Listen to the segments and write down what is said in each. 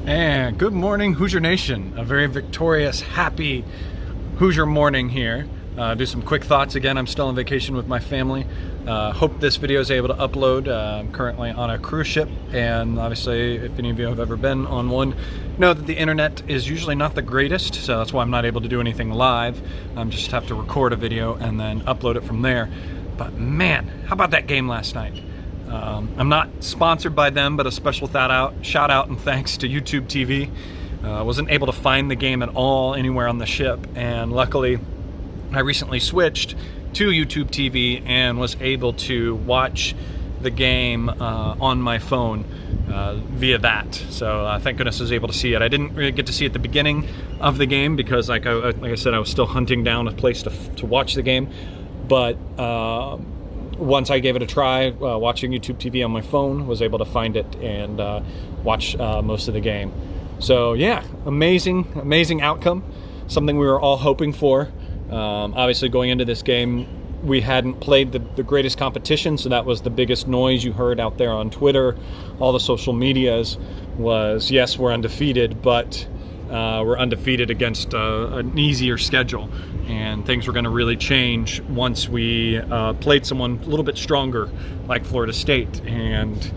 And good morning, Hoosier Nation. A very victorious, happy Hoosier morning here. Do some quick thoughts again. I'm still on vacation with my family. Hope this video is able to upload. I'm currently on a cruise ship, and obviously, if any of you have ever been on one, know that the internet is usually not the greatest, so that's why I'm not able to do anything live. Just have to record a video and then upload it from there. But man, how about that game last night? I'm not sponsored by them, but a special shout out and thanks to YouTube TV. Wasn't able to find the game at all anywhere on the ship, and luckily I recently switched to YouTube TV and was able to watch the game on my phone via that. So thank goodness I was able to see it. I didn't really get to see it at the beginning of the game because like I said, I was still hunting down a place to watch the game. But once I gave it a try, watching YouTube TV on my phone, was able to find it and watch most of the game. So yeah, amazing outcome. Something we were all hoping for. Obviously going into this game, we hadn't played the greatest competition, so that was the biggest noise you heard out there on Twitter, all the social medias, was yes, we're undefeated, but we're undefeated against an easier schedule, and things were going to really change once we played someone a little bit stronger like Florida State, and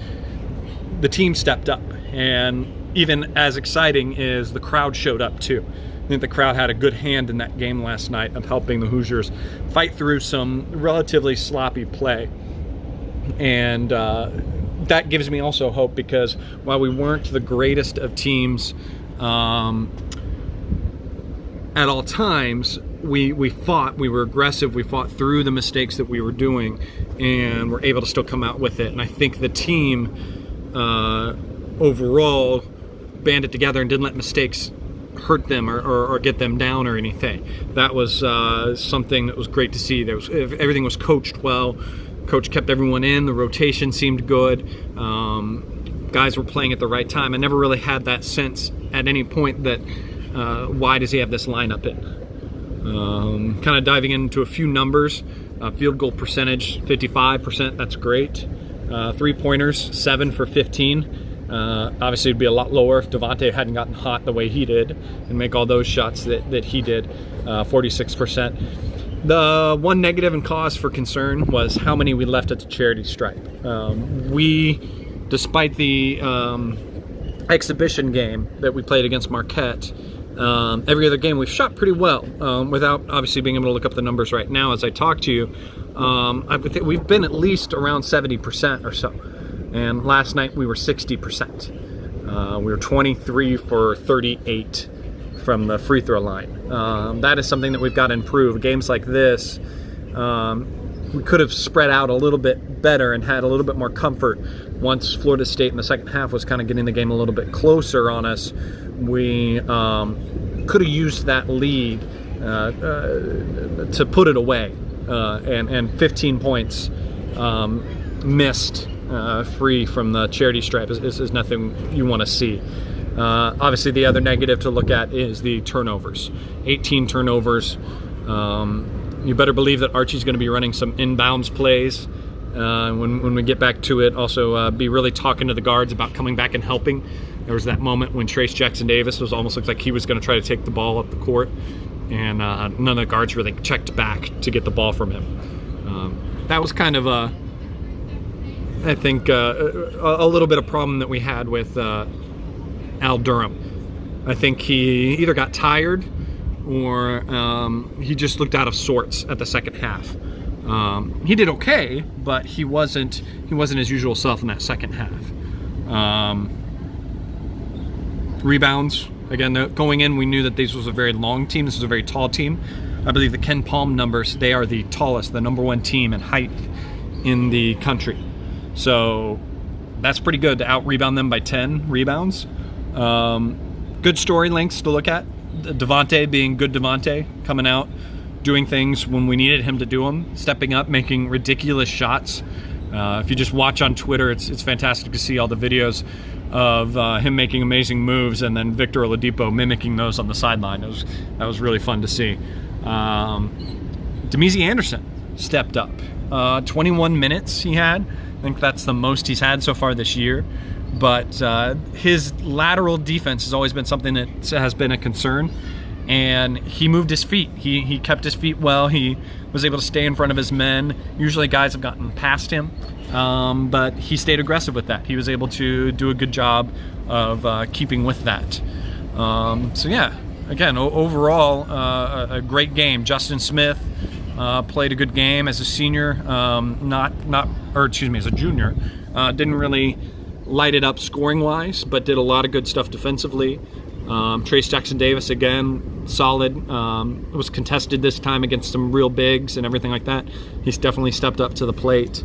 the team stepped up. And even as exciting is the crowd showed up too. I think the crowd had a good hand in that game last night of helping the Hoosiers fight through some relatively sloppy play. And that gives me also hope, because while we weren't the greatest of teams at all times, we fought, we were aggressive, we fought through the mistakes that we were doing, and were able to still come out with it. And I think the team overall banded together and didn't let mistakes hurt them or get them down or anything. That was something that was great to see. Everything was coached well. Coach kept everyone in. The rotation seemed good. Guys were playing at the right time. I never really had that sense at any point that why does he have this lineup in? Kind of diving into a few numbers. Field goal percentage, 55%. That's great. 3-pointers, 7 for 15. Obviously, it'd be a lot lower if Devontae hadn't gotten hot the way he did and make all those shots that he did, 46%. The one negative and cause for concern was how many we left at the charity stripe. Despite the exhibition game that we played against Marquette, every other game we've shot pretty well, without obviously being able to look up the numbers right now as I talk to you. I think we've been at least around 70% or so. And last night we were 60%. We were 23 for 38 from the free throw line. That is something that we've got to improve. Games like this, we could have spread out a little bit better and had a little bit more comfort. Once Florida State in the second half was kind of getting the game a little bit closer on us, we could have used that lead to put it away. And 15 points missed free from the charity stripe is nothing you want to see. Obviously, the other negative to look at is the turnovers. 18 turnovers. You better believe that Archie's going to be running some inbounds plays when we get back to it. Also, be really talking to the guards about coming back and helping. There was that moment when Trayce Jackson-Davis almost looked like he was going to try to take the ball up the court, and none of the guards really checked back to get the ball from him. That was kind of I think a little bit of problem that we had with Al Durham. I think he either got tired or he just looked out of sorts at the second half. He did okay, but he wasn't his usual self in that second half. Rebounds, again, going in, we knew that this was a very long team. This was a very tall team. I believe the Ken Palm numbers, they are the tallest, the #1 team in height in the country. So that's pretty good to out-rebound them by 10 rebounds. Good story links to look at. Devontae being good Devontae, coming out, doing things when we needed him to do them, stepping up, making ridiculous shots. If you just watch on Twitter, it's fantastic to see all the videos of him making amazing moves, and then Victor Oladipo mimicking those on the sideline. That was really fun to see. Demezy Anderson stepped up. 21 minutes he had. I think that's the most he's had so far this year. but his lateral defense has always been something that has been a concern. And he moved his feet. He kept his feet well. He was able to stay in front of his men. Usually guys have gotten past him, but he stayed aggressive with that. He was able to do a good job of keeping with that. So yeah, again, overall, a great game. Justin Smith played a good game as a senior, as a junior. Didn't really light it up scoring-wise, but did a lot of good stuff defensively. Trace Jackson-Davis, again, solid. It was contested this time against some real bigs and everything like that. He's definitely stepped up to the plate.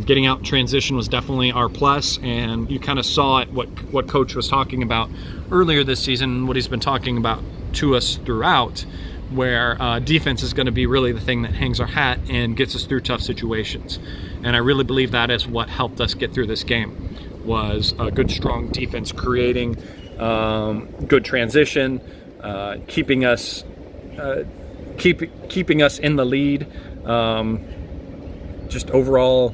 Getting out in transition was definitely our plus, and you kind of saw it, what Coach was talking about earlier this season, what he's been talking about to us throughout, where defense is going to be really the thing that hangs our hat and gets us through tough situations. And I really believe that is what helped us get through this game, was a good, strong defense creating good transition, keeping us in the lead. Just overall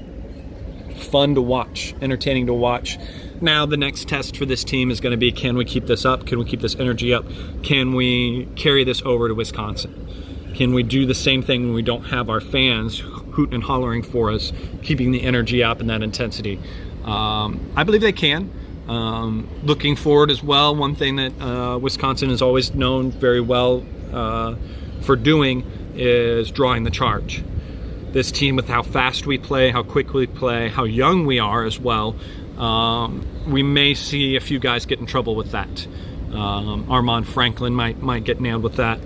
fun to watch, entertaining to watch. Now the next test for this team is going to be, can we keep this up? Can we keep this energy up? Can we carry this over to Wisconsin? Can we do the same thing when we don't have our fans hooting and hollering for us, keeping the energy up and that intensity? I believe they can. Looking forward as well, one thing that Wisconsin is always known very well for doing is drawing the charge. This team, with how fast we play, how quick we play, how young we are as well, we may see a few guys get in trouble with that. Armand Franklin might get nailed with that.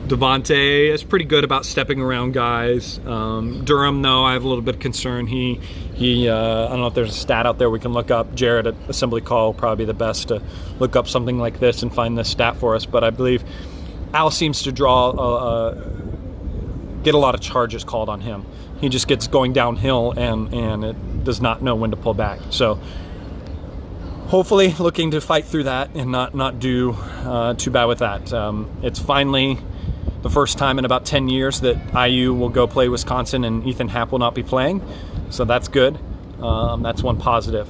Devontae is pretty good about stepping around guys. Durham, though, I have a little bit of concern. He I don't know if there's a stat out there we can look up. Jared at Assembly Call will probably be the best to look up something like this and find this stat for us. But I believe Al seems to get a lot of charges called on him. He just gets going downhill and it does not know when to pull back. So hopefully looking to fight through that and not do too bad with that. It's finally the first time in about 10 years that IU will go play Wisconsin and Ethan Happ will not be playing. So that's good. That's one positive.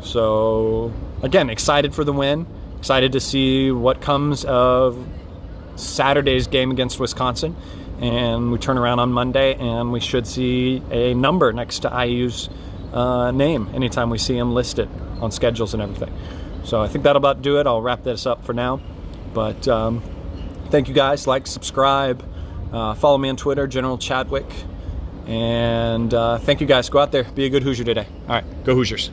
So again, excited for the win. Excited to see what comes of Saturday's game against Wisconsin. And we turn around on Monday and we should see a number next to IU's name anytime we see him listed on schedules and everything. So I think that'll about do it. I'll wrap this up for now. But thank you guys. Like, subscribe, follow me on Twitter, General Chadwick. And thank you guys. Go out there, be a good Hoosier today. All right, go Hoosiers.